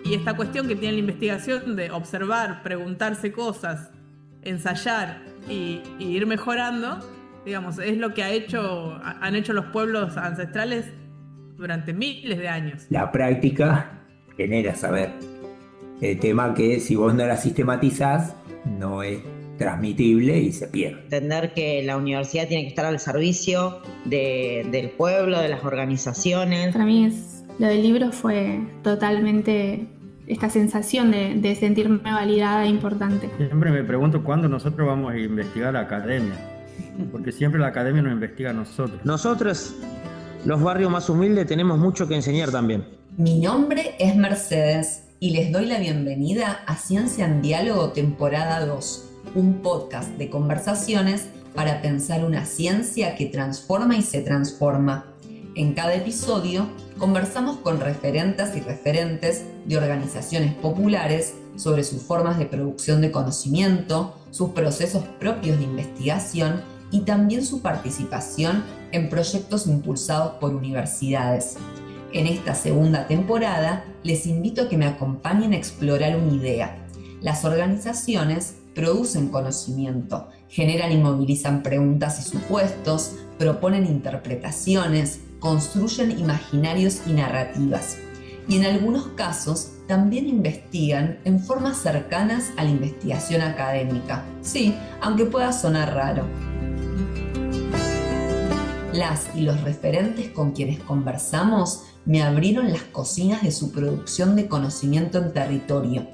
Y esta cuestión que tiene la investigación de observar, preguntarse cosas, ensayar y ir mejorando, digamos, es lo que han hecho los pueblos ancestrales durante miles de años. La práctica genera saber. El tema que si vos no la sistematizás, no es transmitible y se pierde. Entender que la universidad tiene que estar al servicio del pueblo, de las organizaciones. Para mí lo del libro fue totalmente esta sensación de sentirme validada e importante. Siempre me pregunto cuándo nosotros vamos a investigar la academia, porque siempre la academia nos investiga a nosotros. Nosotros, los barrios más humildes, tenemos mucho que enseñar también. Mi nombre es Mercedes y les doy la bienvenida a Ciencia en Diálogo temporada 2, un podcast de conversaciones para pensar una ciencia que transforma y se transforma. En cada episodio conversamos con referentas y referentes de organizaciones populares sobre sus formas de producción de conocimiento, sus procesos propios de investigación y también su participación en proyectos impulsados por universidades. En esta segunda temporada les invito a que me acompañen a explorar una idea. Las organizaciones producen conocimiento, generan y movilizan preguntas y supuestos, proponen interpretaciones, construyen imaginarios y narrativas. Y en algunos casos también investigan en formas cercanas a la investigación académica. Sí, aunque pueda sonar raro. Las y los referentes con quienes conversamos me abrieron las cocinas de su producción de conocimiento en territorio.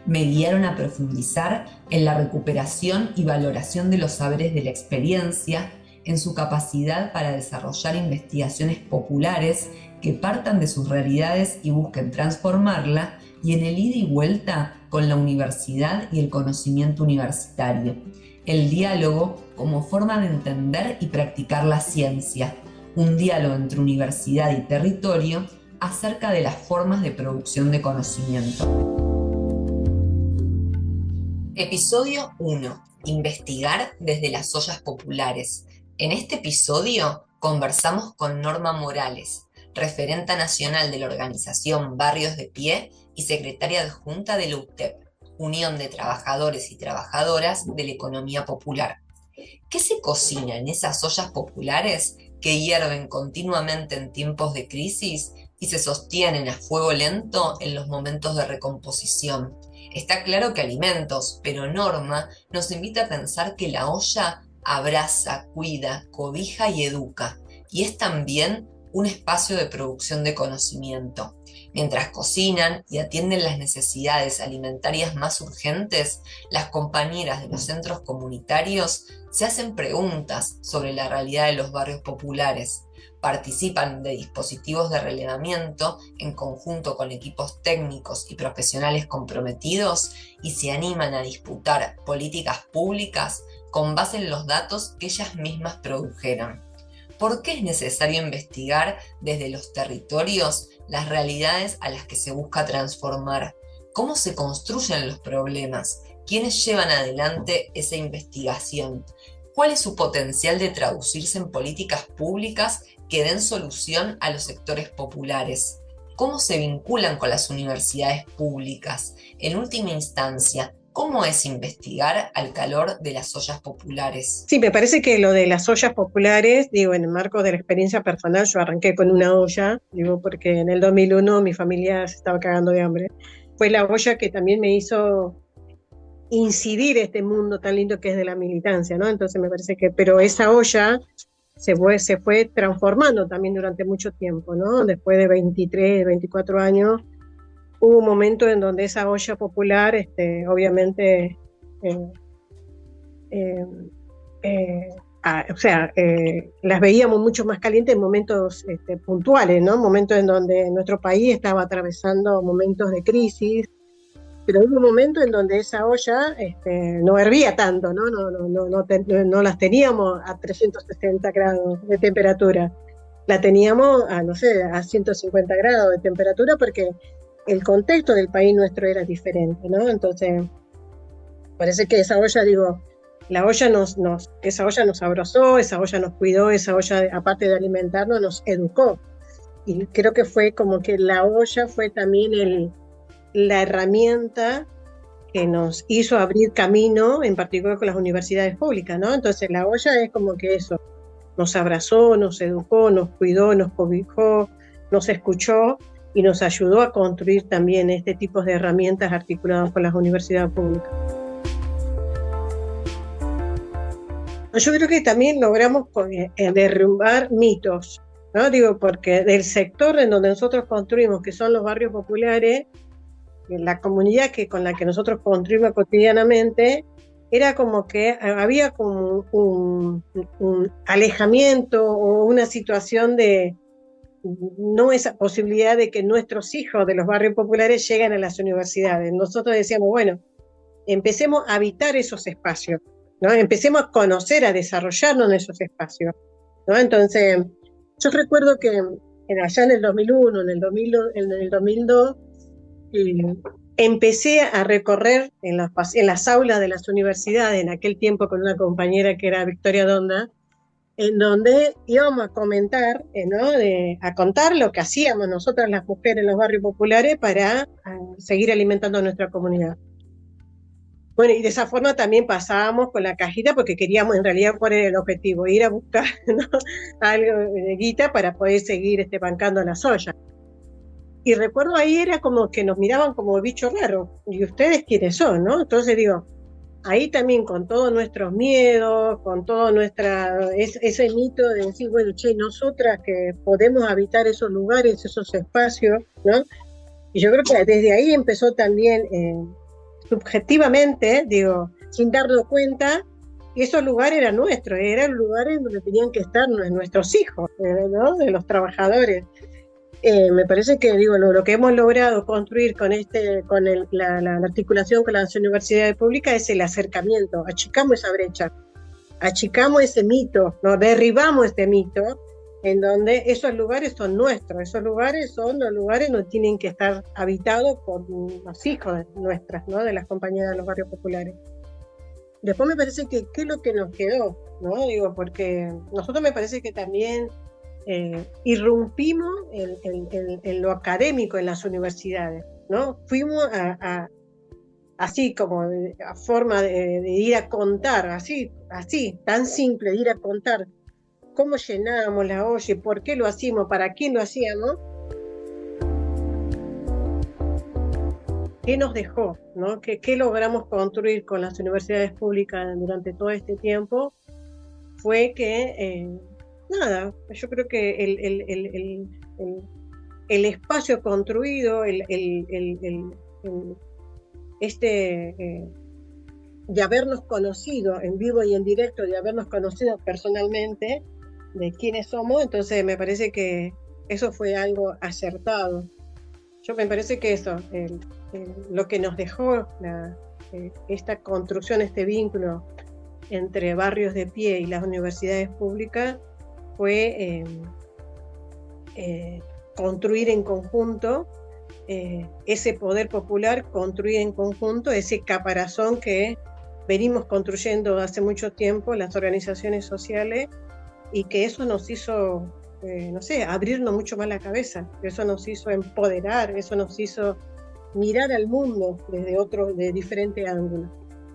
Me guiaron a profundizar en la recuperación y valoración de los saberes de la experiencia, en su capacidad para desarrollar investigaciones populares que partan de sus realidades y busquen transformarla, y en el ida y vuelta con la universidad y el conocimiento universitario. El diálogo como forma de entender y practicar la ciencia, un diálogo entre universidad y territorio acerca de las formas de producción de conocimiento. Episodio 1. Investigar desde las ollas populares. En este episodio conversamos con Norma Morales, referenta nacional de la organización Barrios de Pie y secretaria adjunta de la UTEP, Unión de Trabajadores y Trabajadoras de la Economía Popular. ¿Qué se cocina en esas ollas populares que hierven continuamente en tiempos de crisis y se sostienen a fuego lento en los momentos de recomposición? Está claro que alimentos, pero Norma nos invita a pensar que la olla abraza, cuida, cobija y educa, y es también un espacio de producción de conocimiento. Mientras cocinan y atienden las necesidades alimentarias más urgentes, las compañeras de los centros comunitarios se hacen preguntas sobre la realidad de los barrios populares, participan de dispositivos de relevamiento en conjunto con equipos técnicos y profesionales comprometidos y se animan a disputar políticas públicas con base en los datos que ellas mismas produjeron. ¿Por qué es necesario investigar desde los territorios las realidades a las que se busca transformar? ¿Cómo se construyen los problemas? ¿Quiénes llevan adelante esa investigación? ¿Cuál es su potencial de traducirse en políticas públicas que den solución a los sectores populares? ¿Cómo se vinculan con las universidades públicas? En última instancia, ¿cómo es investigar al calor de las ollas populares? Sí, me parece que lo de las ollas populares, en el marco de la experiencia personal, yo arranqué con una olla, porque en el 2001 mi familia se estaba cagando de hambre. Fue la olla que también me hizo incidir este mundo tan lindo que es de la militancia, ¿no? Entonces me parece que, pero esa olla se fue transformando también durante mucho tiempo, ¿no? Después de 23, 24 años, hubo un momento en donde esa olla popular, obviamente, las veíamos mucho más calientes en momentos puntuales, ¿no? Momentos en donde nuestro país estaba atravesando momentos de crisis, pero hubo un momento en donde esa olla no hervía tanto, ¿no? No las teníamos a 360 grados de temperatura, la teníamos a 150 grados de temperatura porque el contexto del país nuestro era diferente, ¿no? Entonces, parece que esa olla, esa olla nos abrazó, esa olla nos cuidó, esa olla, aparte de alimentarnos, nos educó. Y creo que fue como que la olla fue también la herramienta que nos hizo abrir camino, en particular con las universidades públicas, ¿no? Entonces la olla es como que eso, nos abrazó, nos educó, nos cuidó, nos cobijó, nos escuchó y nos ayudó a construir también este tipo de herramientas articuladas con las universidades públicas. Yo creo que también logramos derrumbar mitos, ¿no? Digo, porque del sector en donde nosotros construimos, que son los barrios populares, la comunidad con la que nosotros construimos cotidianamente, era como que había como un alejamiento o una situación de no esa posibilidad de que nuestros hijos de los barrios populares lleguen a las universidades. Nosotros decíamos, bueno, empecemos a habitar esos espacios, ¿no? Empecemos a conocer, a desarrollarnos en esos espacios, ¿no? Entonces, yo recuerdo que allá en el 2001, en el 2002, empecé a recorrer en las aulas de las universidades, en aquel tiempo con una compañera que era Victoria Donda, en donde íbamos a comentar, ¿no? A contar lo que hacíamos nosotras las mujeres en los barrios populares para seguir alimentando a nuestra comunidad. Bueno, y de esa forma también pasábamos con la cajita porque queríamos en realidad cuál era el objetivo, ir a buscar, ¿no? Algo de guita para poder seguir bancando las ollas. Y recuerdo ahí era como que nos miraban como bichos raros, y ustedes quiénes son, ¿no? Entonces digo, ahí también con todos nuestros miedos, con todo ese mito de decir, bueno, che, nosotras que podemos habitar esos lugares, esos espacios, ¿no? Y yo creo que desde ahí empezó también, subjetivamente, digo, sin darnos cuenta, esos lugares eran nuestros, eran lugares donde tenían que estar nuestros hijos, ¿no? De los trabajadores. Me parece que digo lo que hemos logrado construir con la articulación con las universidades públicas es el acercamiento, achicamos esa brecha, achicamos ese mito, ¿no? Derribamos este mito en donde esos lugares son nuestros, esos lugares son los lugares donde tienen que estar habitados por los hijos nuestras, ¿no? De las compañeras de los barrios populares. Después me parece que qué es lo que nos quedó, ¿no? Digo, porque nosotros me parece que también irrumpimos en lo académico en las universidades, ¿no? Fuimos así como a forma de ir a contar, así, tan simple, de ir a contar cómo llenábamos la olla, por qué lo hacíamos, para quién lo hacíamos, qué nos dejó, ¿no? ¿Qué logramos construir con las universidades públicas durante todo este tiempo? Fue que nada, yo creo que el espacio construido, de habernos conocido en vivo y en directo, de habernos conocido personalmente, de quiénes somos, entonces me parece que eso fue algo acertado. Yo me parece que eso, lo que nos dejó esta construcción, este vínculo entre barrios de pie y las universidades públicas, fue construir en conjunto ese poder popular, construir en conjunto ese caparazón que venimos construyendo hace mucho tiempo las organizaciones sociales, y que eso nos hizo, no sé, abrirnos mucho más la cabeza, eso nos hizo empoderar, eso nos hizo mirar al mundo de diferente ángulo.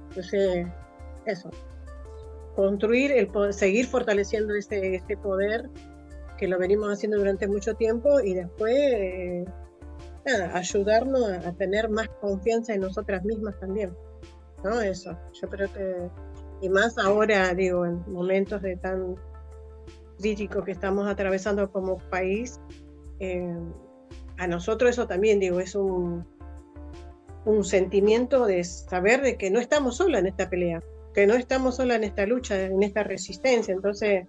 Entonces, eso. Construir, seguir fortaleciendo este poder que lo venimos haciendo durante mucho tiempo, y después ayudarnos a tener más confianza en nosotras mismas también, ¿no? Eso, yo creo que, y más ahora, digo, en momentos de tan críticos que estamos atravesando como país, a nosotros eso también, digo, es un sentimiento de saber de que no estamos solas en esta pelea, que no estamos solas en esta lucha, en esta resistencia. Entonces,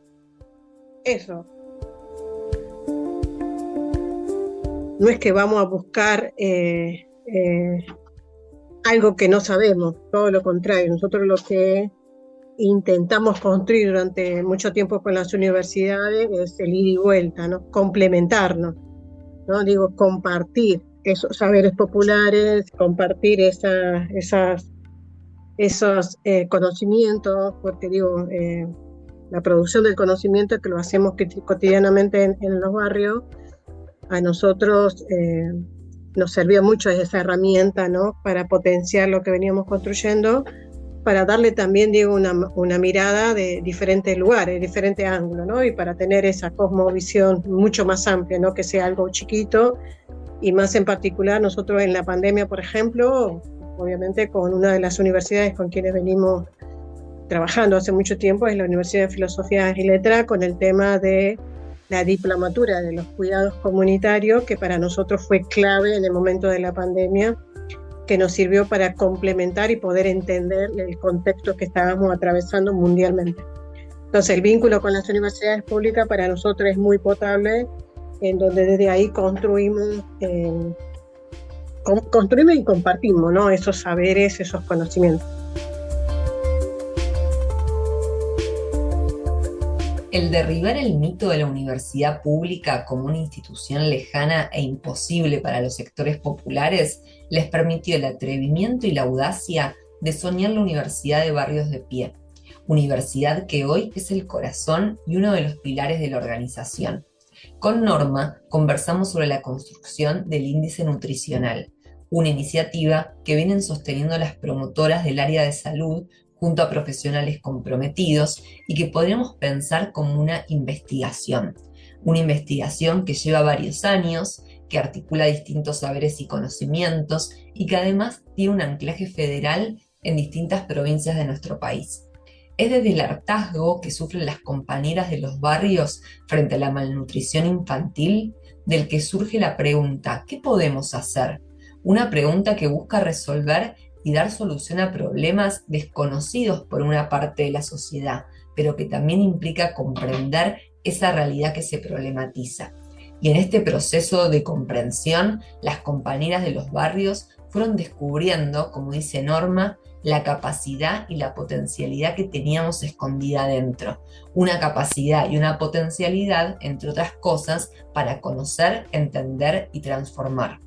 eso. No es que vamos a buscar algo que no sabemos, todo lo contrario. Nosotros lo que intentamos construir durante mucho tiempo con las universidades es el ida y vuelta, ¿no? Complementarnos, ¿no? Digo, compartir esos saberes populares, compartir esos conocimientos, porque digo, la producción del conocimiento que lo hacemos cotidianamente en los barrios, a nosotros nos servía mucho esa herramienta, ¿no? Para potenciar lo que veníamos construyendo, para darle también, digo, una mirada de diferentes lugares, diferentes ángulos, ¿no? Y para tener esa cosmovisión mucho más amplia, no que sea algo chiquito, y más en particular nosotros en la pandemia, por ejemplo, obviamente con una de las universidades con quienes venimos trabajando hace mucho tiempo, es la Universidad de Filosofía y Letras, con el tema de la diplomatura de los cuidados comunitarios, que para nosotros fue clave en el momento de la pandemia, que nos sirvió para complementar y poder entender el contexto que estábamos atravesando mundialmente. Entonces el vínculo con las universidades públicas para nosotros es muy potable, en donde desde ahí construimos y compartimos, ¿no? Esos saberes, esos conocimientos. El derribar el mito de la universidad pública como una institución lejana e imposible para los sectores populares les permitió el atrevimiento y la audacia de soñar la Universidad de Barrios de Pie, universidad que hoy es el corazón y uno de los pilares de la organización. Con Norma conversamos sobre la construcción del índice nutricional, una iniciativa que vienen sosteniendo las promotoras del área de salud junto a profesionales comprometidos y que podríamos pensar como una investigación que lleva varios años, que articula distintos saberes y conocimientos y que además tiene un anclaje federal en distintas provincias de nuestro país. Es desde el hartazgo que sufren las compañeras de los barrios frente a la malnutrición infantil del que surge la pregunta, ¿qué podemos hacer? Una pregunta que busca resolver y dar solución a problemas desconocidos por una parte de la sociedad, pero que también implica comprender esa realidad que se problematiza. Y en este proceso de comprensión, las compañeras de los barrios fueron descubriendo, como dice Norma, la capacidad y la potencialidad que teníamos escondida dentro. Una capacidad y una potencialidad, entre otras cosas, para conocer, entender y transformar.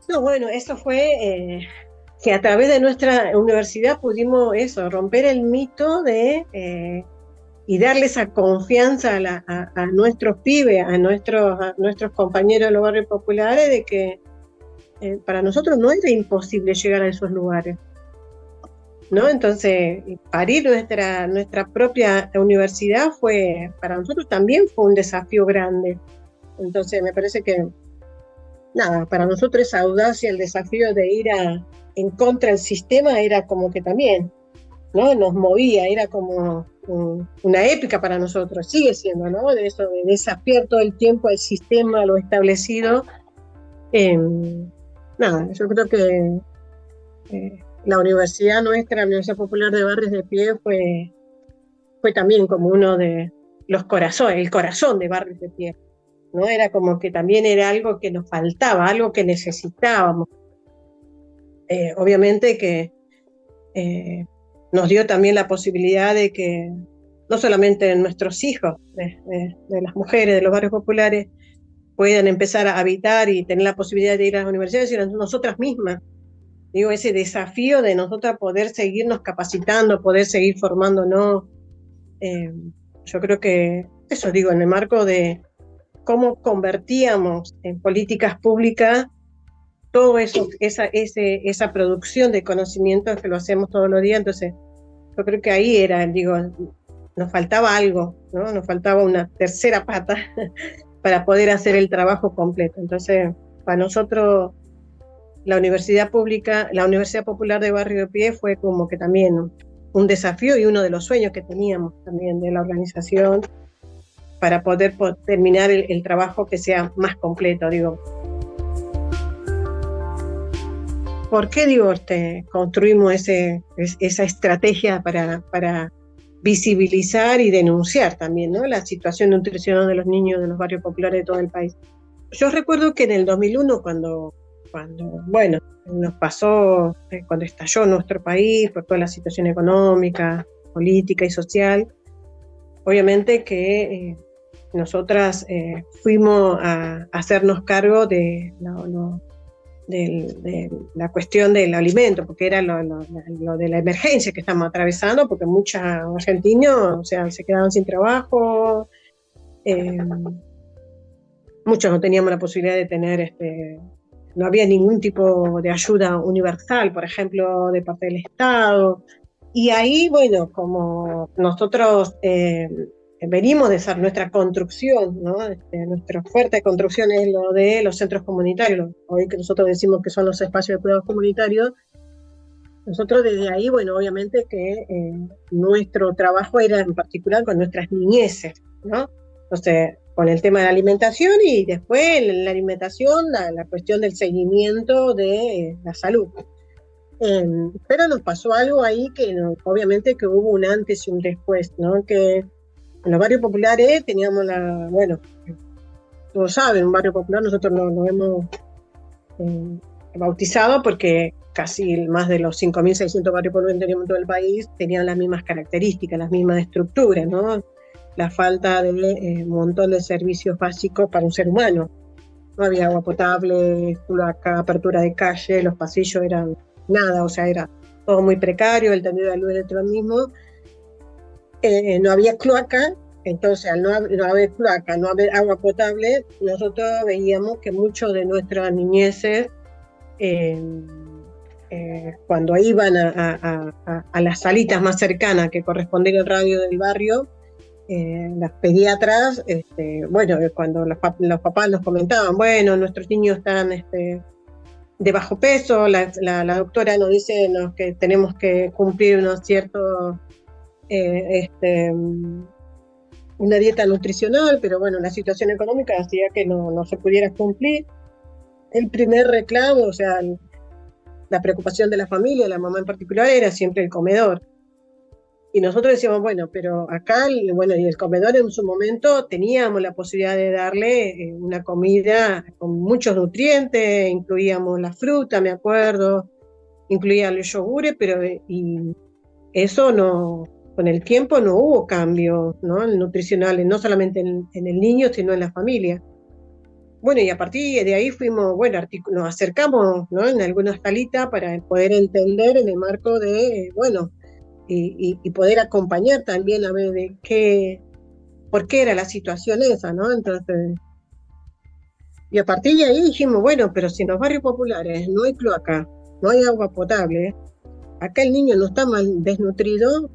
No, bueno, eso fue que a través de nuestra universidad pudimos romper el mito y darle esa confianza a nuestros pibes, a nuestros compañeros de los barrios populares, de que para nosotros no era imposible llegar a esos lugares, ¿no? Entonces, parir nuestra propia universidad para nosotros también fue un desafío grande. Entonces, me parece que, para nosotros esa audacia, el desafío de ir en contra del sistema era como que también, ¿no? Nos movía, era como una épica para nosotros, sigue siendo, ¿no? De eso, de desafiar todo el tiempo al sistema, a lo establecido. Yo creo que la universidad nuestra, la Universidad Popular de Barrios de Pie, fue también como uno de los corazones, el corazón de Barrios de Pie, ¿no? Era como que también era algo que nos faltaba, algo que necesitábamos. Obviamente que nos dio también la posibilidad de que no solamente nuestros hijos, de las mujeres de los barrios populares, puedan empezar a habitar y tener la posibilidad de ir a las universidades, sino nosotras mismas. Digo, ese desafío de nosotras poder seguirnos capacitando, poder seguir formándonos. Yo creo que eso, digo, en el marco de cómo convertíamos en políticas públicas todo eso, esa producción de conocimientos que lo hacemos todos los días. Entonces, yo creo que ahí nos faltaba algo, ¿no? Nos faltaba una tercera pata para poder hacer el trabajo completo. Entonces, para nosotros, la Universidad Popular de Barrio de Pie fue como que también un desafío y uno de los sueños que teníamos también de la organización para poder terminar el trabajo que sea más completo, digo. ¿Por qué, construimos esa estrategia para visibilizar y denunciar también, ¿no? La situación nutricional de los niños de los barrios populares de todo el país? Yo recuerdo que en el 2001, cuando nos pasó, cuando estalló nuestro país por toda la situación económica, política y social, obviamente que nosotras fuimos a hacernos cargo de la cuestión del alimento, porque era lo de la emergencia que estamos atravesando, porque muchos argentinos, se quedaban sin trabajo, muchos no teníamos la posibilidad de tener no había ningún tipo de ayuda universal, por ejemplo, de parte del Estado. Y ahí, bueno, como nosotros venimos de hacer nuestra construcción, ¿no? Nuestra fuerte construcción es lo de los centros comunitarios, hoy que nosotros decimos que son los espacios de cuidados comunitarios. Nosotros desde ahí, bueno, obviamente que nuestro trabajo era en particular con nuestras niñeces, ¿no? Entonces, con el tema de la alimentación y después en la alimentación la cuestión del seguimiento de la salud. Pero nos pasó algo ahí que obviamente que hubo un antes y un después, ¿no? Que en los barrios populares teníamos bueno, todos saben, un barrio popular nosotros lo hemos bautizado porque casi más de los 5.600 barrios populares que teníamos en todo el país tenían las mismas características, las mismas estructuras, ¿no? La falta de un montón de servicios básicos para un ser humano. No había agua potable, cloaca, apertura de calle, los pasillos eran nada, o sea, era todo muy precario, el tendido de luz era lo mismo. No había cloaca, entonces al no haber cloaca, no haber agua potable, nosotros veíamos que muchos de nuestras niñeces cuando iban a las salitas más cercanas que correspondían al radio del barrio, las pediatras, bueno, cuando los papás nos comentaban, bueno, nuestros niños están de bajo peso, la doctora nos dice que tenemos que cumplir unos ciertos, una dieta nutricional, pero bueno, la situación económica hacía que no se pudiera cumplir. El primer reclamo, o sea, la preocupación de la familia, la mamá en particular, era siempre el comedor. Y nosotros decíamos, bueno, pero acá, bueno, y el comedor en su momento teníamos la posibilidad de darle una comida con muchos nutrientes, incluíamos la fruta, me acuerdo, incluía los yogures, pero y eso no, con el tiempo no hubo cambio, ¿no? Nutricionales, no solamente en el niño, sino en la familia. Bueno, y a partir de ahí fuimos, bueno, nos acercamos, ¿no? En algunas salitas para poder entender en el marco de, bueno, y poder acompañar también a ver por qué era la situación esa, ¿no? Entonces, y a partir de ahí dijimos, bueno, pero si en los barrios populares no hay cloaca, no hay agua potable, acá el niño no está mal desnutrido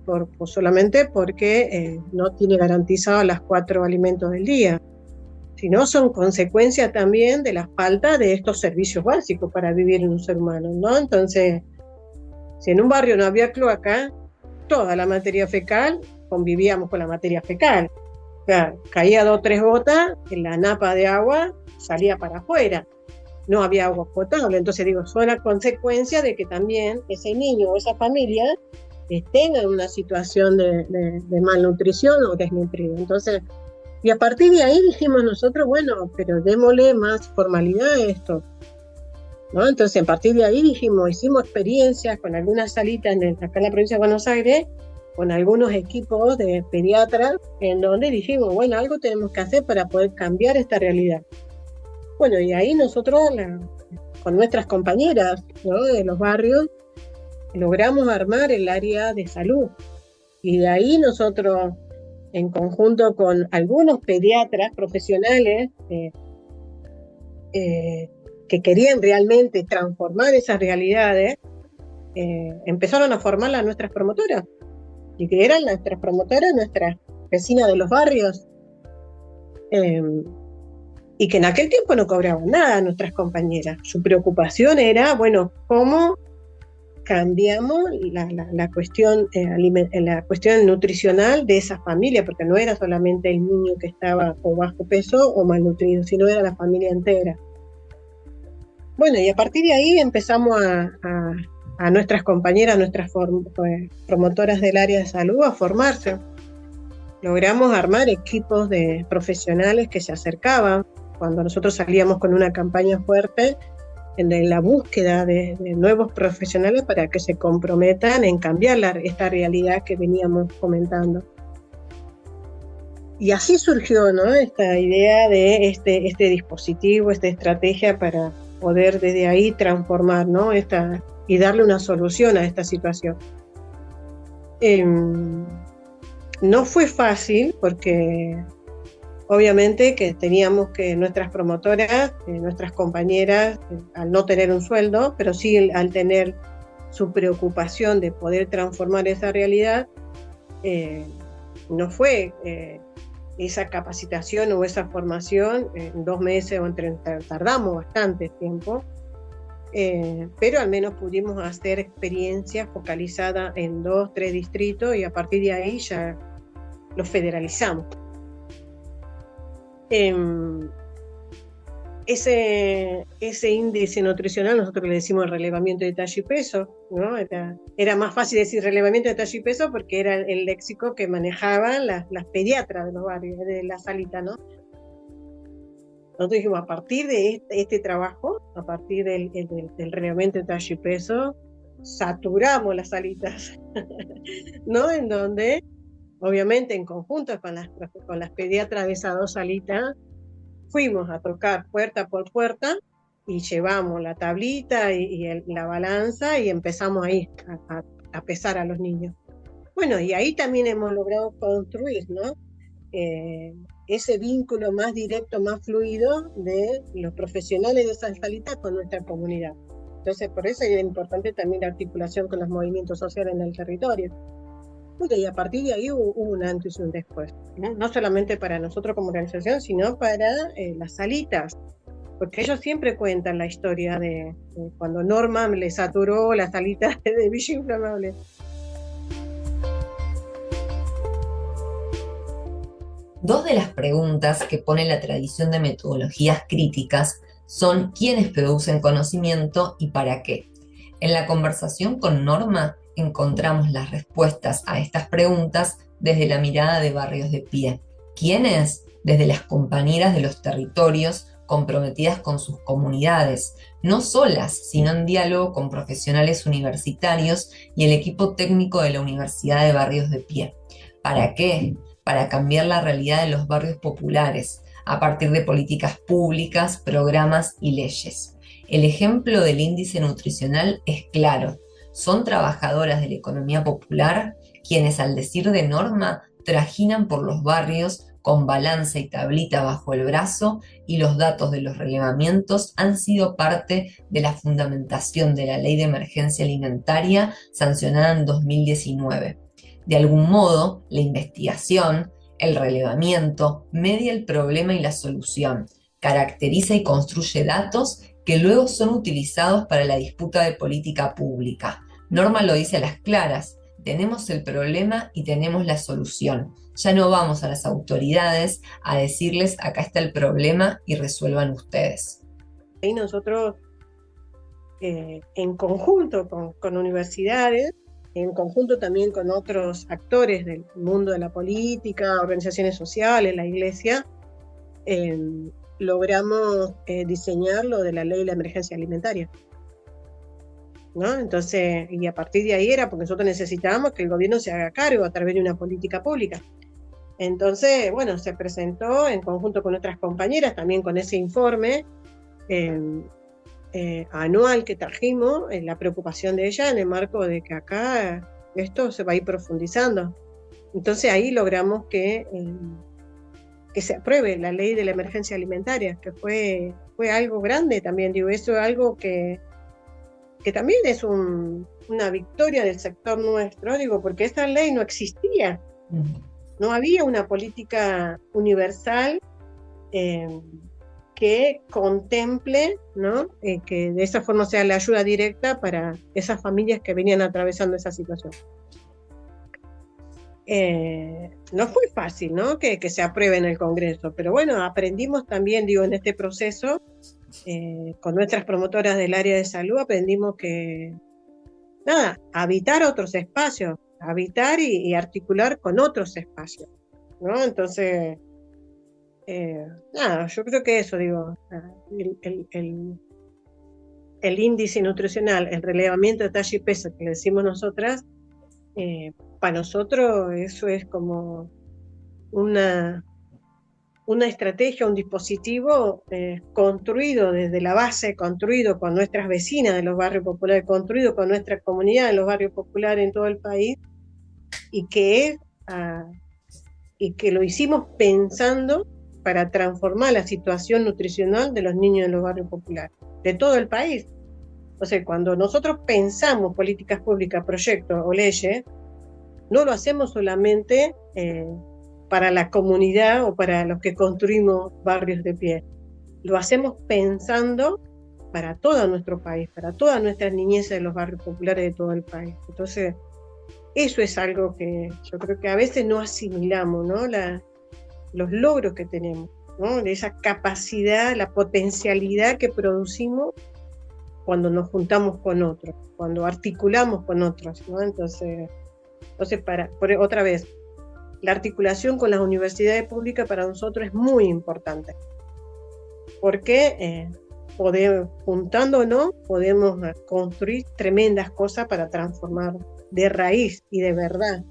solamente porque no tiene garantizados los 4 alimentos del día, sino son consecuencia también de la falta de estos servicios básicos para vivir en un ser humano, ¿no? Entonces, si en un barrio no había cloaca, toda la materia fecal, convivíamos con la materia fecal. O sea, caía 2 o 3 gotas, en la napa de agua salía para afuera. No había agua potable. Entonces digo, son la consecuencia de que también ese niño o esa familia tenga una situación de malnutrición o desnutrido. Entonces, y a partir de ahí dijimos nosotros, bueno, pero démosle más formalidad a esto, ¿no? Entonces, a partir de ahí hicimos experiencias con algunas salitas acá en la provincia de Buenos Aires, con algunos equipos de pediatras, en donde dijimos, bueno, algo tenemos que hacer para poder cambiar esta realidad. Bueno, y ahí nosotros, con nuestras compañeras, ¿no? De los barrios, logramos armar el área de salud. Y de ahí nosotros, en conjunto con algunos pediatras profesionales, que querían realmente transformar esas realidades, empezaron a formar a nuestras promotoras, y que eran nuestras promotoras, nuestras vecinas de los barrios, y que en aquel tiempo no cobraban nada nuestras compañeras. Su preocupación era, bueno, ¿cómo cambiamos la cuestión nutricional de esa familia? Porque no era solamente el niño que estaba con bajo peso o malnutrido, sino era la familia entera. Bueno, y a partir de ahí empezamos a nuestras compañeras, nuestras promotoras del área de salud, a formarse. Logramos armar equipos de profesionales que se acercaban cuando nosotros salíamos con una campaña fuerte en la búsqueda de nuevos profesionales para que se comprometan en cambiar esta realidad que veníamos comentando. Y así surgió, ¿no? Esta idea de este dispositivo, esta estrategia para poder desde ahí transformar, ¿no? Y darle una solución a esta situación. No fue fácil porque obviamente que teníamos que nuestras promotoras, nuestras compañeras, al no tener un sueldo, pero sí al tener su preocupación de poder transformar esa realidad, no fue esa capacitación o esa formación en 2 meses, o tardamos bastante tiempo, pero al menos pudimos hacer experiencias focalizadas en 2, 3 distritos, y a partir de ahí ya lo federalizamos. Ese índice nutricional nosotros le decimos el relevamiento de talla y peso, ¿no? Era más fácil decir relevamiento de talla y peso porque era el léxico que manejaban las pediatras de los barrios, de la salita, ¿no? Nosotros dijimos, a partir de este trabajo, a partir del relevamiento de talla y peso, saturamos las salitas, ¿no? En donde, obviamente, en conjunto con las pediatras de esas 2 salitas, fuimos a tocar puerta por puerta y llevamos la tablita y la balanza y empezamos ahí a pesar a los niños. Bueno, y ahí también hemos logrado construir, ¿no? Ese vínculo más directo, más fluido de los profesionales de esas salitas con nuestra comunidad. Entonces, por eso es importante también la articulación con los movimientos sociales en el territorio. Y a partir de ahí hubo un antes y un después, ¿no? No solamente para nosotros como organización, sino para las salitas, porque ellos siempre cuentan la historia de cuando Norma le saturó las salitas de Villa Inflamable. Dos de las preguntas que pone la tradición de metodologías críticas son quiénes producen conocimiento y para qué. En la conversación con Norma encontramos las respuestas a estas preguntas desde la mirada de Barrios de Pie. ¿Quiénes? Desde las compañeras de los territorios comprometidas con sus comunidades, no solas, sino en diálogo con profesionales universitarios y el equipo técnico de la Universidad de Barrios de Pie. ¿Para qué? Para cambiar la realidad de los barrios populares, a partir de políticas públicas, programas y leyes. El ejemplo del índice nutricional es claro. Son trabajadoras de la economía popular quienes, al decir de Norma, trajinan por los barrios con balanza y tablita bajo el brazo, y los datos de los relevamientos han sido parte de la fundamentación de la Ley de Emergencia Alimentaria sancionada en 2019. De algún modo, la investigación, el relevamiento, media el problema y la solución, caracteriza y construye datos que luego son utilizados para la disputa de política pública. Norma lo dice a las claras: tenemos el problema y tenemos la solución. Ya no vamos a las autoridades a decirles acá está el problema y resuelvan ustedes. Ahí nosotros, en conjunto con universidades, en conjunto también con otros actores del mundo de la política, organizaciones sociales, la iglesia, logramos diseñar lo de la Ley de la Emergencia Alimentaria, ¿no? Entonces, y a partir de ahí era porque nosotros necesitábamos que el gobierno se haga cargo a través de una política pública. Entonces, bueno, se presentó en conjunto con otras compañeras, también con ese informe anual que trajimos, la preocupación de ella en el marco de que acá esto se va a ir profundizando. Entonces ahí logramos que se apruebe la Ley de la Emergencia Alimentaria, que fue algo grande también, digo, eso es algo que también es una victoria del sector nuestro, digo, porque esta ley no existía, no había una política universal que contemple, ¿no? Que de esa forma sea la ayuda directa para esas familias que venían atravesando esa situación. No fue fácil, ¿no? Que se apruebe en el Congreso, pero bueno, aprendimos también, digo, en este proceso, con nuestras promotoras del área de salud, aprendimos que, nada, habitar otros espacios, habitar y articular con otros espacios, ¿no? Entonces, nada, yo creo que eso, digo, el índice nutricional, el relevamiento de talla y peso que le decimos nosotras, para nosotros eso es como una estrategia, un dispositivo construido desde la base, construido con nuestras vecinas de los barrios populares, construido con nuestra comunidad de los barrios populares en todo el país, y que lo hicimos pensando para transformar la situación nutricional de los niños en los barrios populares, de todo el país. O sea, cuando nosotros pensamos políticas públicas, proyectos o leyes, no lo hacemos solamente para la comunidad o para los que construimos barrios de pie. Lo hacemos pensando para todo nuestro país, para todas nuestras niñeces de los barrios populares de todo el país. Entonces, eso es algo que yo creo que a veces no asimilamos, ¿no? Los logros que tenemos, ¿no? De esa capacidad, la potencialidad que producimos cuando nos juntamos con otros, cuando articulamos con otros, ¿no? Entonces otra vez, la articulación con las universidades públicas para nosotros es muy importante, porque juntándonos podemos construir tremendas cosas para transformar de raíz y de verdad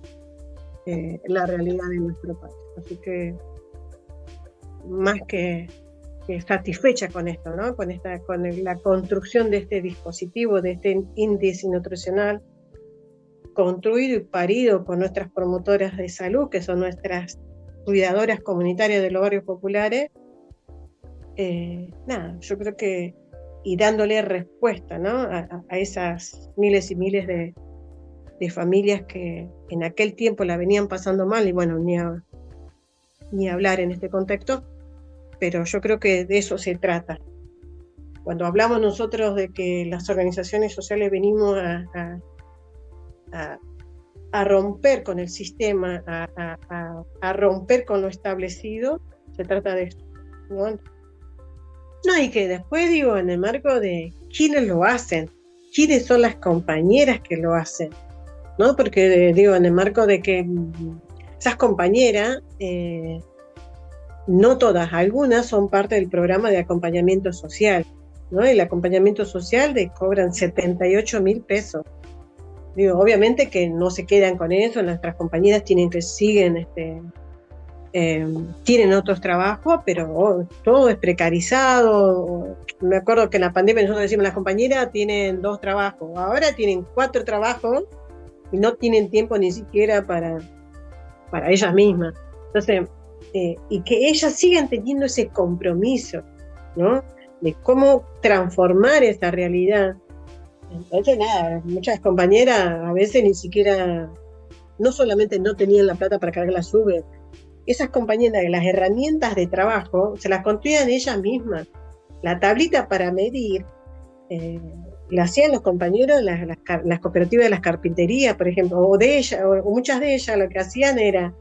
la realidad de nuestro país. Así que más que satisfecha con esto, ¿no? Con la construcción de este dispositivo, de este índice nutricional, construido y parido por nuestras promotoras de salud, que son nuestras cuidadoras comunitarias de los barrios populares. Yo creo que, y dándole respuesta, ¿no? a esas miles y miles de familias que en aquel tiempo la venían pasando mal, y bueno, ni hablar en este contexto, pero yo creo que de eso se trata. Cuando hablamos nosotros de que las organizaciones sociales venimos a romper con el sistema, a romper con lo establecido, se trata de esto, ¿no? No, y que después digo, en el marco de quiénes lo hacen, quiénes son las compañeras que lo hacen, ¿no? Porque digo, en el marco de que esas compañeras, no todas, algunas son parte del programa de acompañamiento social, ¿no? El acompañamiento social cobran 78.000 pesos. Digo, obviamente que no se quedan con eso, nuestras compañeras siguen tienen otros trabajos, pero todo es precarizado. Me acuerdo que en la pandemia nosotros decimos, las compañeras tienen 2 trabajos, ahora tienen 4 trabajos y no tienen tiempo ni siquiera para ellas mismas. Entonces, y que ellas sigan teniendo ese compromiso, ¿no? De cómo transformar esta realidad. Entonces, muchas compañeras a veces ni siquiera, no solamente no tenían la plata para cargar la sube, esas compañeras, las herramientas de trabajo, se las construían ellas mismas. La tablita para medir, la hacían los compañeros, las cooperativas de las carpinterías, por ejemplo, o muchas de ellas lo que hacían era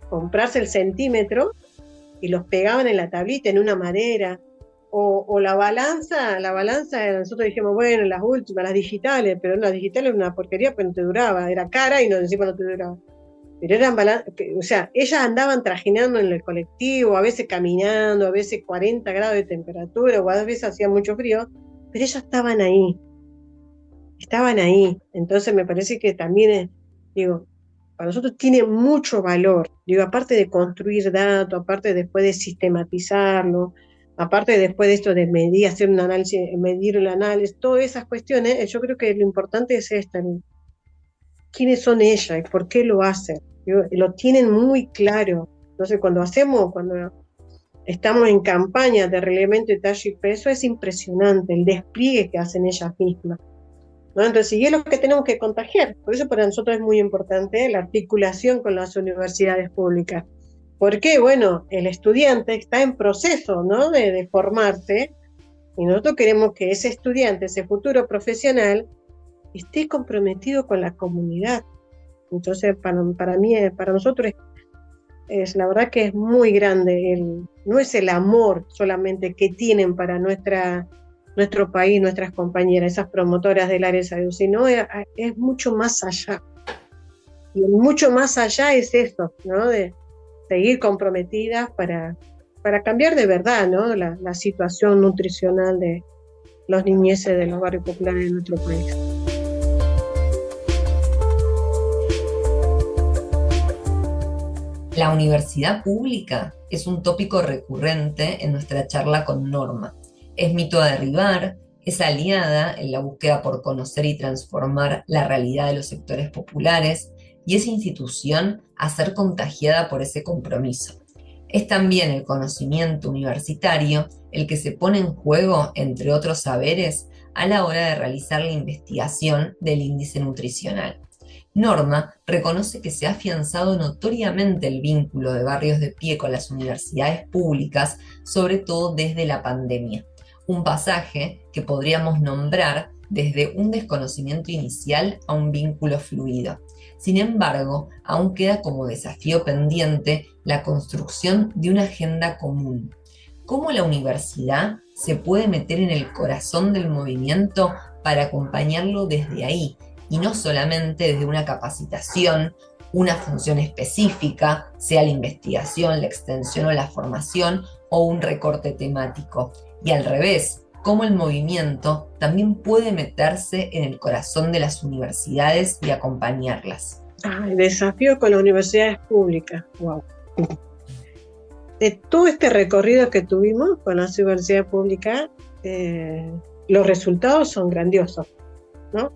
comprarse el centímetro y los pegaban en la tablita, en una madera, o la balanza, nosotros dijimos, bueno, las últimas, las digitales, pero las digitales era una porquería, pero no te duraba, era cara y encima no te duraba. Pero eran o sea, ellas andaban trajinando en el colectivo, a veces caminando, a veces 40 grados de temperatura, o a veces hacía mucho frío, pero ellas estaban ahí. Entonces me parece que también, para nosotros tiene mucho valor, aparte de construir datos, aparte después de sistematizarlo, aparte después de esto de medir, hacer un análisis, medir el análisis, todas esas cuestiones, yo creo que lo importante es esto, quiénes son ellas y por qué lo hacen. Lo tienen muy claro. Entonces, cuando estamos en campañas de relevamiento de talla y peso, es impresionante el despliegue que hacen ellas mismas, ¿no? Entonces, y es lo que tenemos que contagiar. Por eso para nosotros es muy importante la articulación con las universidades públicas. Porque, bueno, el estudiante está en proceso, ¿no? de formarse, y nosotros queremos que ese estudiante, ese futuro profesional, esté comprometido con la comunidad. Entonces, para nosotros es la verdad que es muy grande, no es el amor solamente que tienen para nuestro país, nuestras compañeras, esas promotoras del área de salud, sino es mucho más allá. Y mucho más allá es eso, ¿no? De seguir comprometidas para cambiar de verdad, ¿no? La situación nutricional de los niñeces de los barrios populares de nuestro país. La universidad pública es un tópico recurrente en nuestra charla con Norma. Es mito a derribar, es aliada en la búsqueda por conocer y transformar la realidad de los sectores populares y es institución a ser contagiada por ese compromiso. Es también el conocimiento universitario el que se pone en juego, entre otros saberes, a la hora de realizar la investigación del índice nutricional. Norma reconoce que se ha afianzado notoriamente el vínculo de Barrios de Pie con las universidades públicas, sobre todo desde la pandemia. Un pasaje que podríamos nombrar desde un desconocimiento inicial a un vínculo fluido. Sin embargo, aún queda como desafío pendiente la construcción de una agenda común. ¿Cómo la universidad se puede meter en el corazón del movimiento para acompañarlo desde ahí? Y no solamente desde una capacitación, una función específica, sea la investigación, la extensión o la formación, o un recorte temático. Y al revés, cómo el movimiento también puede meterse en el corazón de las universidades y acompañarlas. El desafío con las universidades públicas, wow. De todo este recorrido que tuvimos con las universidades públicas, los resultados son grandiosos, ¿no?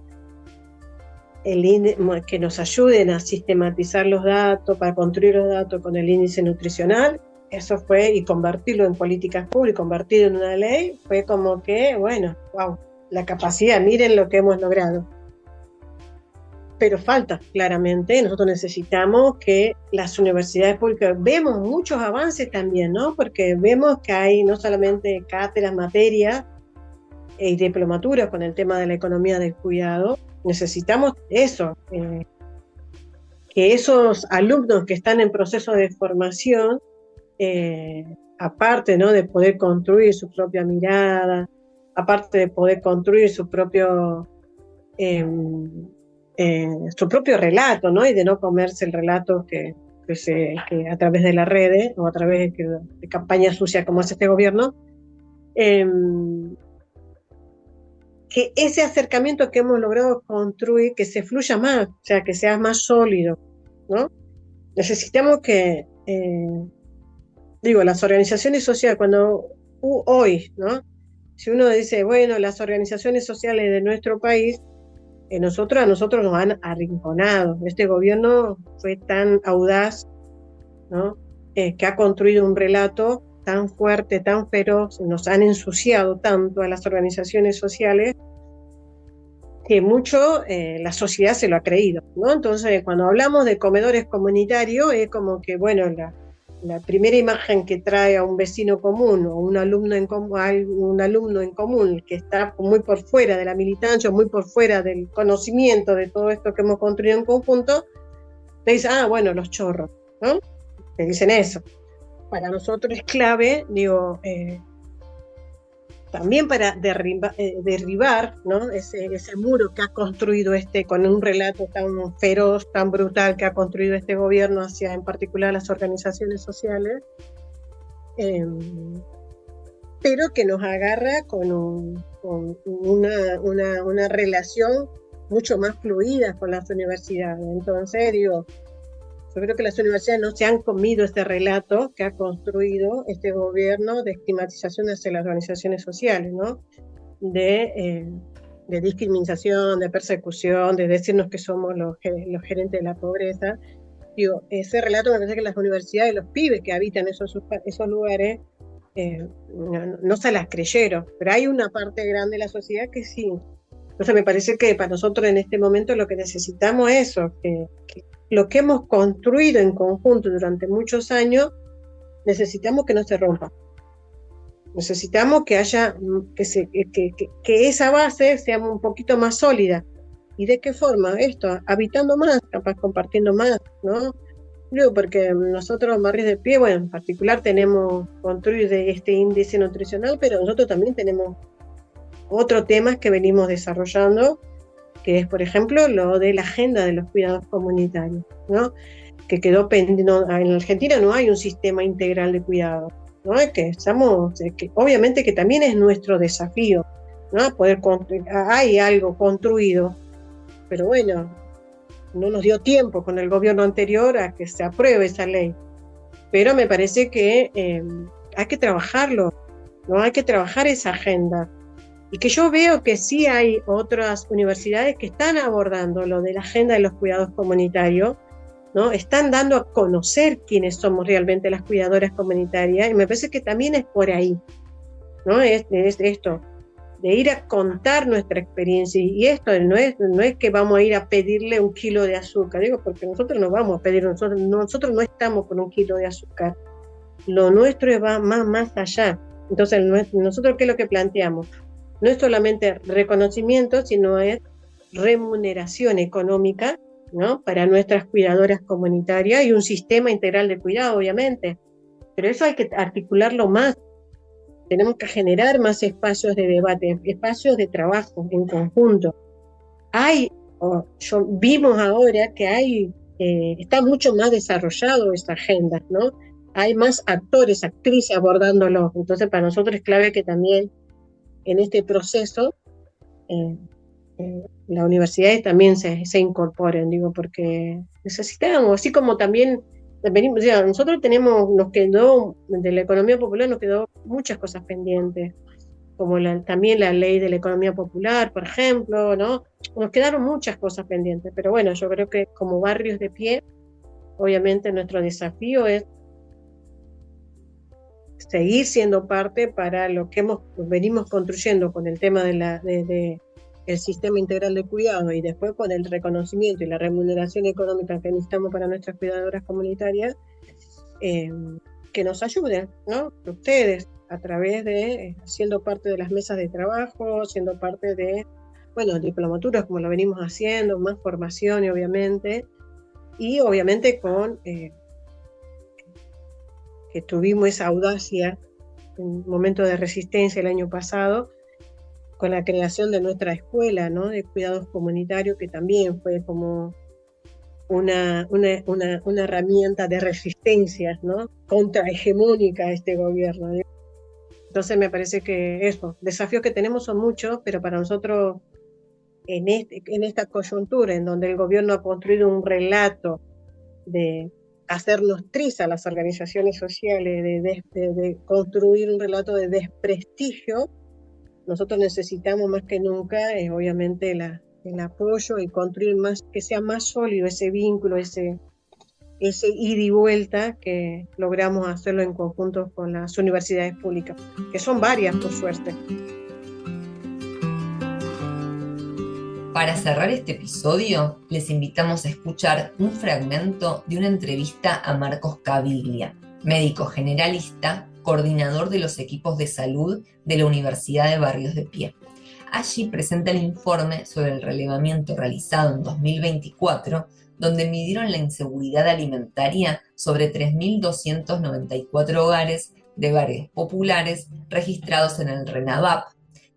Que nos ayuden a sistematizar los datos, para construir los datos con el índice nutricional, eso fue, y convertirlo en políticas públicas, convertirlo en una ley, fue como que, bueno, wow, la capacidad, miren lo que hemos logrado. Pero falta, claramente, nosotros necesitamos que las universidades públicas, vemos muchos avances también, ¿no? Porque vemos que hay no solamente cátedras, materias y diplomaturas con el tema de la economía del cuidado. Necesitamos eso, que esos alumnos que están en proceso de formación, aparte, ¿no?, de poder construir su propia mirada, aparte de poder construir su propio relato, ¿no?, y de no comerse el relato que a través de las redes o a través de campañas sucias como hace este gobierno, que ese acercamiento que hemos logrado construir, que se fluya más, o sea, que sea más sólido, ¿no? Necesitamos que, las organizaciones sociales, cuando hoy, ¿no? Si uno dice, bueno, las organizaciones sociales de nuestro país, a nosotros nos han arrinconado. Este gobierno fue tan audaz, ¿no? Que ha construido un relato tan fuerte, tan feroz, nos han ensuciado tanto a las organizaciones sociales, que mucho la sociedad se lo ha creído, ¿no? Entonces, cuando hablamos de comedores comunitarios, es como que, bueno, la primera imagen que trae a un vecino común o un alumno en común que está muy por fuera de la militancia, muy por fuera del conocimiento de todo esto que hemos construido en conjunto, te dice, bueno, los chorros, ¿no? Te dicen eso. Para nosotros es clave, también para derribar, ¿no?, ese muro que ha construido con un relato tan feroz, tan brutal que ha construido este gobierno hacia, en particular, las organizaciones sociales, pero que nos agarra con una relación mucho más fluida con las universidades. Entonces, yo creo que las universidades no se han comido este relato que ha construido este gobierno de estigmatización hacia las organizaciones sociales, ¿no? De discriminación, de persecución, de decirnos que somos los gerentes de la pobreza. Ese relato me parece que las universidades, los pibes que habitan esos lugares, no se las creyeron, pero hay una parte grande de la sociedad que sí. Entonces me parece que para nosotros en este momento lo que necesitamos es eso, que lo que hemos construido en conjunto durante muchos años, necesitamos que no se rompa. Necesitamos que haya, que esa base sea un poquito más sólida. ¿Y de qué forma? Esto, habitando más, capaz compartiendo más, ¿no? Porque nosotros en Barrios de Pie, bueno, en particular tenemos construido este índice nutricional, pero nosotros también tenemos otros temas que venimos desarrollando, que es, por ejemplo, lo de la agenda de los cuidados comunitarios, ¿no? Que quedó pendiente. En Argentina no hay un sistema integral de cuidado, ¿no? Que obviamente que también es nuestro desafío, ¿no? Hay algo construido, pero bueno, no nos dio tiempo con el gobierno anterior a que se apruebe esa ley. Pero me parece que hay que trabajarlo, ¿no? Hay que trabajar esa agenda. Y que yo veo que sí hay otras universidades que están abordando lo de la agenda de los cuidados comunitarios, ¿no? Están dando a conocer quiénes somos realmente las cuidadoras comunitarias, y me parece que también es por ahí, ¿no? Es esto, de ir a contar nuestra experiencia, y esto no es que vamos a ir a pedirle 1 kilo de azúcar, digo, porque nosotros no vamos a pedir, nosotros no estamos con 1 kilo de azúcar, lo nuestro va más allá. Entonces, nosotros, ¿qué es lo que planteamos? No es solamente reconocimiento, sino es remuneración económica, ¿no? Para nuestras cuidadoras comunitarias, y un sistema integral de cuidado, obviamente. Pero eso hay que articularlo más. Tenemos que generar más espacios de debate, espacios de trabajo en conjunto. Vimos ahora que está mucho más desarrollado esta agenda, ¿no? Hay más actores, actrices abordándolo. Entonces, para nosotros es clave que también en este proceso las universidades también se incorporen, digo, porque necesitamos, así como también venimos, nosotros nos quedó, de la economía popular nos quedó muchas cosas pendientes, como también la ley de la economía popular, por ejemplo, ¿no? Nos quedaron muchas cosas pendientes, pero bueno, yo creo que como barrios de pie, obviamente nuestro desafío es seguir siendo parte para lo que venimos construyendo con el tema de el sistema integral de cuidado, y después con el reconocimiento y la remuneración económica que necesitamos para nuestras cuidadoras comunitarias, que nos ayuden, ¿no? Ustedes, a través de siendo parte de las mesas de trabajo, siendo parte de, diplomaturas como lo venimos haciendo, más formación, obviamente, y obviamente con que tuvimos esa audacia en un momento de resistencia el año pasado, con la creación de nuestra escuela, ¿no? De cuidados comunitarios, que también fue como una herramienta de resistencia, ¿no? Contrahegemónica a este gobierno, ¿no? Entonces me parece que desafíos que tenemos son muchos, pero para nosotros en esta coyuntura en donde el gobierno ha construido un relato de hacernos trizas a las organizaciones sociales, de construir un relato de desprestigio, nosotros necesitamos más que nunca, obviamente, el apoyo y construir más, que sea más sólido ese vínculo, ese ida y vuelta, que logramos hacerlo en conjunto con las universidades públicas, que son varias, por suerte. Para cerrar este episodio, les invitamos a escuchar un fragmento de una entrevista a Marcos Caviglia, médico generalista, coordinador de los equipos de salud de la Universidad de Barrios de Pie. Allí presenta el informe sobre el relevamiento realizado en 2024, donde midieron la inseguridad alimentaria sobre 3.294 hogares de barrios populares registrados en el RENAVAP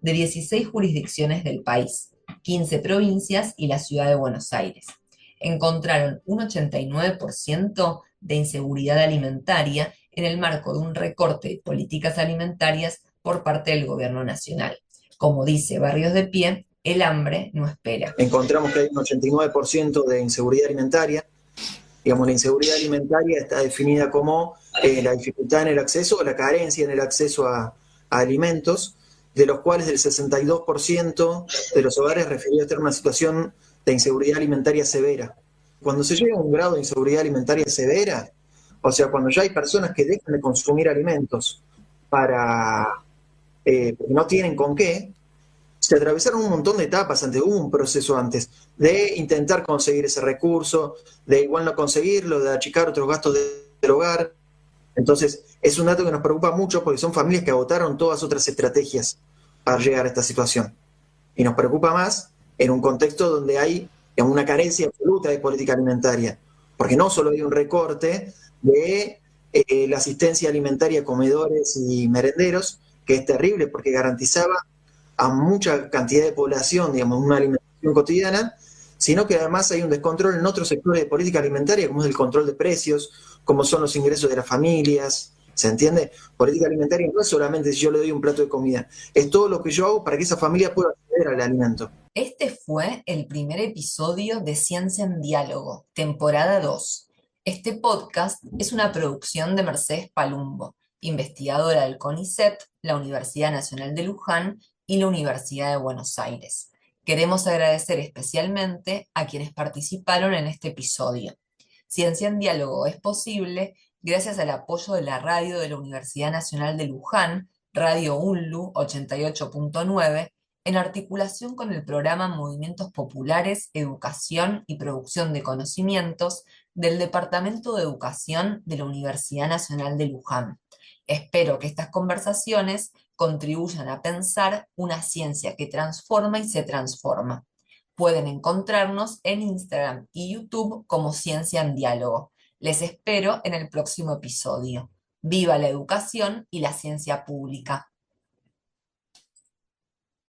de 16 jurisdicciones del país, 15 provincias y la ciudad de Buenos Aires. Encontraron un 89% de inseguridad alimentaria en el marco de un recorte de políticas alimentarias por parte del gobierno nacional. Como dice Barrios de Pie, el hambre no espera. Encontramos que hay un 89% de inseguridad alimentaria. Digamos, la inseguridad alimentaria está definida como la dificultad en el acceso o la carencia en el acceso a alimentos, de los cuales el 62% de los hogares referidos a estar en una situación de inseguridad alimentaria severa. Cuando se llega a un grado de inseguridad alimentaria severa, o sea, cuando ya hay personas que dejan de consumir alimentos porque no tienen con qué, se atravesaron un montón de etapas hubo un proceso antes de intentar conseguir ese recurso, de igual no conseguirlo, de achicar otros gastos del hogar. Entonces, es un dato que nos preocupa mucho porque son familias que agotaron todas otras estrategias para llegar a esta situación. Y nos preocupa más en un contexto donde hay una carencia absoluta de política alimentaria, porque no solo hay un recorte de la asistencia alimentaria a comedores y merenderos, que es terrible porque garantizaba a mucha cantidad de población, una alimentación cotidiana, sino que además hay un descontrol en otros sectores de política alimentaria, como es el control de precios, como son los ingresos de las familias. ¿Se entiende? Política alimentaria no es solamente si yo le doy un plato de comida, es todo lo que yo hago para que esa familia pueda acceder al alimento. Este fue el primer episodio de Ciencia en Diálogo, temporada 2. Este podcast es una producción de Mercedes Palumbo, investigadora del CONICET, la Universidad Nacional de Luján y la Universidad de Buenos Aires. Queremos agradecer especialmente a quienes participaron en este episodio: Ciencia en Diálogo es posible gracias al apoyo de la radio de la Universidad Nacional de Luján, Radio UNLU 88.9, en articulación con el programa Movimientos Populares, Educación y Producción de Conocimientos del Departamento de Educación de la Universidad Nacional de Luján. Espero que estas conversaciones contribuyan a pensar una ciencia que transforma y se transforma. Pueden encontrarnos en Instagram y YouTube como Ciencia en Diálogo. Les espero en el próximo episodio. ¡Viva la educación y la ciencia pública!